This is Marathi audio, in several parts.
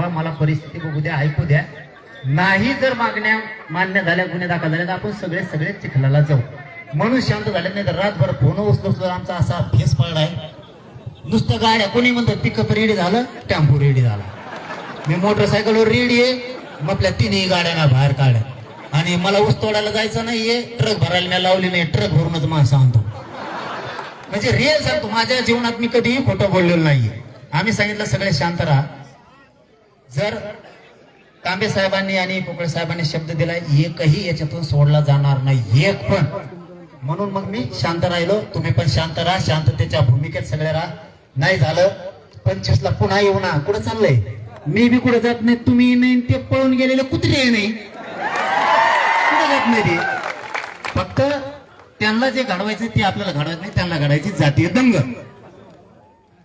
थांबा, मला परिस्थिती बघू द्या, ऐकू द्या. नाही जर मागण्या मान्य झाल्या, गुन्हे दाखल झाले तर आपण सगळे चिखलाला जाऊ. म्हणून शांत झाले. नाही तर रातभर फोन उचलून आमचा असा फेस पडलाय. नुसतं गाड्या कोणी म्हणतं पिकअप रेडी झालं, टेम्पो रेडी झाला. मी मोटरसायकलवर रेडी आहे, मग आपल्या तिन्ही गाड्यांना बाहेर काढल्या. आणि मला ऊस तोडायला जायचं नाहीये, ट्रक भरायला मी लावली नाही, ट्रक भरूनच माणसं आणतो. म्हणजे रिअल सांगतो, माझ्या जीवनात मी कधीही खोटं बोललेलो नाहीये. आम्ही सांगितलं सगळे शांत राहा. जर तांबे साहेबांनी आणि पोकळे साहेबांनी शब्द दिलाय, एकही याच्यातून सोडला जाणार नाही, एक पण. म्हणून मग मी शांत राहिलो. तुम्ही पण शांत राहा, शांततेच्या भूमिकेत सगळे राहा. नाही झालं 25ला पुन्हा येऊ ना. कुठं चाललंय? मी बी कुठे जात नाही, तुम्ही नाही, ते पळून गेलेले कुत्रे नाही, कुठे जात नाही ते. फक्त त्यांना जे घडवायचं ते आपल्याला घडवायचं नाही, त्यांना घडायची जातीय दंग.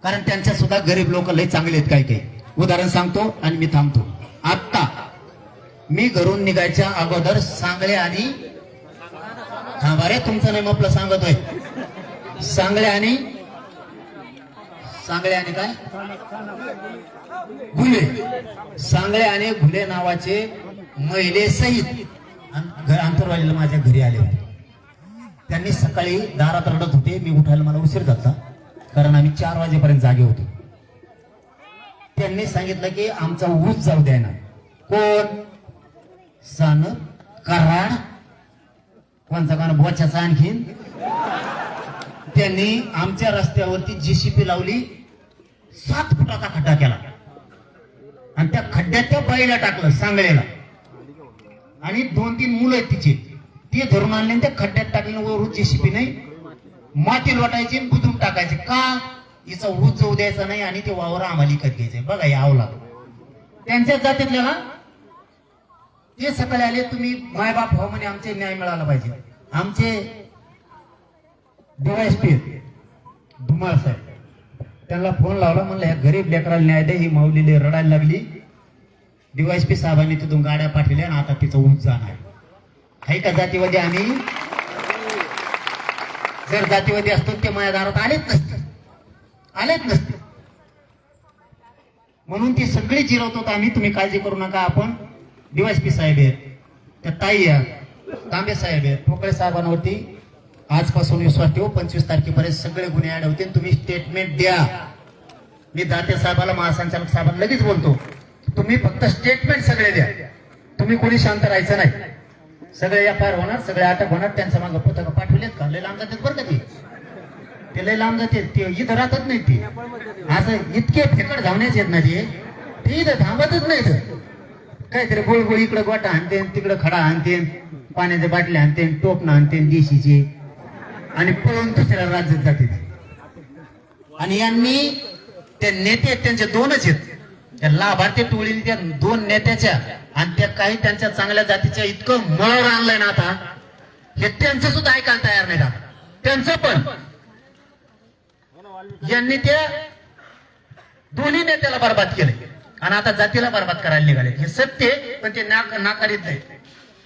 कारण त्यांच्या सुद्धा गरीब लोक लय चांगले आहेत काही काही. उदाहरण सांगतो आणि मी थांबतो. आता मी घरून निघायच्या अगोदर सांगळे आणि रे तुमचं नाही आपलं सांगतोय. सांगळे आणि काय घुले, सांगळे आणि घुले नावाचे महिले सहित अंतरवालीला माझ्या घरी आले होते. त्यांनी सकाळी दारात रडत होते. मी उठायला मला उशीर झाला, कारण आम्ही 4 वाजेपर्यंत जागे होतो. त्यांनी सांगितलं की आमचा ऊस जाऊ द्या ना. कोण? सन कराड, कोणचा कोण बोच्याचा. आणखीन त्यांनी आमच्या रस्त्यावरती जेसीपी लावली, 7 फुटाचा खड्डा केला आणि त्या खड्ड्यात त्या बाईला टाकलं, सांगळेला. आणि 2-3 मुलं आहेत तिचे, ते धरून आणले त्या खड्ड्यात टाकले. वरून जेसीपी नाही, माती लोटायची, बुजून टाकायचे. का? हिचा ऊस जाऊ द्यायचा नाही आणि ते वावर आम्हाला विकत घ्यायचंय. बघा यावला त्यांच्याच जातीतल्या. ते सकाळी आले, तुम्ही मायबाप हो म्हणे, आमचे न्याय मिळाला पाहिजे. आमचे DYSP धुमाळ साहेब, त्यांना फोन लावला, म्हणलं या गरीब लेकराला न्याय द्या. ही माऊलीले रडायला लागली. DYSP साहेबांनी तिथून गाड्या पाठवल्या आणि आता तिचं ऊस जाणार आहे का? जातीवादी आम्ही जर जातीवादी असतो ते माझ्या दारात आलेच नसते. म्हणून ती सगळी जिरवतो आम्ही. तुम्ही काळजी करू नका. आपण DYSP साहेब आहेत, त्या ताई आहेत, तांबे साहेब आहेत, पोकळे साहेबांवरती आजपासून विश्वास ठेवू. 25 तारखेपर्यंत सगळे गुन्हे ऍड होतील. तुम्ही स्टेटमेंट द्या. मी दाते साहेबाला, महासंचालक साहेबांना लगेच बोलतो, तुम्ही फक्त स्टेटमेंट सगळे द्या. तुम्ही कोणी शांत राहायचं नाही. सगळे FIR होणार, सगळे अटक होणार. त्यांच्या मागे पुस्तकं पाठवलेत का? लय लांब जातात बरं का ते लय लांब जाते. ते इथं राहतच नाही. ते असं इतके फेकड धावण्याच येत नाही. ते इथं थांबतच नाही. काहीतरी गोळगोळी इकडे गोटा आणते, तिकडे खडा आणते, पाण्याच्या बाटल्या आणते, टोपणं आणते देशीचे, आणि पळून दुसऱ्या राज्यात जाते. आणि यांनी त्या नेते त्यांचे 2च आहेत. त्या लाभार्थी टोळीने त्या 2 नेत्याच्या आणि त्या काही त्यांच्या चांगल्या जातीच्या इतकं मळर आणलंय ना आता, हे त्यांचं सुद्धा ऐकायला तयार नाही का? त्यांचं पण यांनी त्या दोन्ही नेत्याला बरबाद केलंय आणि आता जातीला बरबाद करायला निघाले. हे सत्य, पण ते नाकारीत नाही.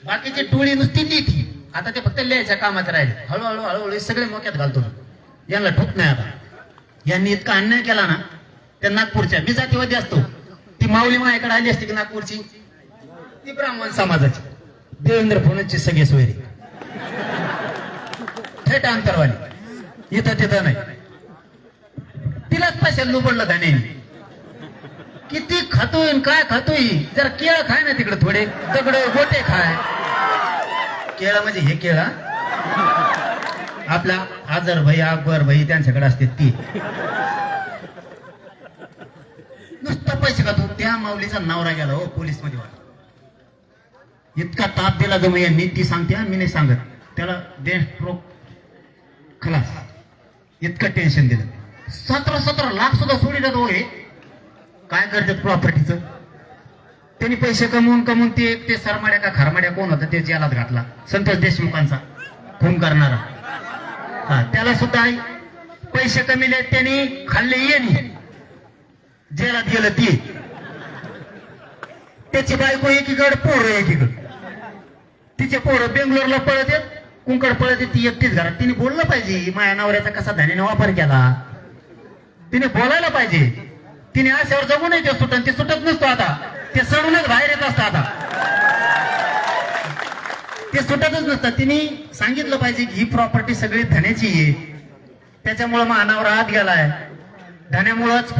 बाकीची टोळी नुसती लिहिती, आता ते फक्त लिहायच्या कामात राहिले. हळूहळू सगळे मोक्यात घालतो. यांना ठोक नाही आता. यांनी इतका अन्याय केला ना त्या नागपूरच्या. मी जातीवादी असतो, ती माऊली माझ्याकडे आली असती की नागपूरची, ती ब्राह्मण समाजाची, देवेंद्र फडणवीसची सगळे सोयरी, थेट अंतरवाली, इथं तिथं नाही. तिलाच पैशाला लुबडलं धान्याने. किती खातोय काय खातोय? जरा केळ खाय ना तिकडे, थोडे दगड गोटे खाय. केळा म्हणजे हे केळा आपला आजर भाई, अकबर भाई त्यांच्याकडे असते. ती नुसतं पैसे खातो. त्या माऊलीचा नवरा गेला हो पोलीस मध्ये. इतका ताप दिला जमू यांनी. ती सांगते, मी नाही सांगत. त्याला स्ट्रोक खलास. इतकं टेन्शन दिलं. 17 लाख सुद्धा सोडी जात हो. हे काय करतात प्रॉपर्टीचं? त्यांनी पैसे कमवून ते सरमाड्या का खारमाड्या कोण होता ते जेलात घातला. संतोष देशमुखांचा खून करणारा. त्याला सुद्धा पैसे कमीले, त्यांनी खाल्ले येणे, जेलात गेलं. ती त्याची बायको एकीकडे, पोरं एकीकडे. तिचे पोरं बेंगलोरला पळत येत, कुंकड पळत येत, ती एकटीच घरात. तिने बोललं पाहिजे, माझ्या नवऱ्याचा कसा धान्याने वापर केला, तिने बोलायला पाहिजे. तिने आशेवर जगू नये ते सुटन, ते सुटत नसतो आता, ते सडूनच बाहेर येत असतं आता, ते सुटतच नसतं. तिने सांगितलं पाहिजे की ही प्रॉपर्टी सगळी धन्याची आहे, त्याच्यामुळं मानावर हात गेलाय, धन्यामुळंच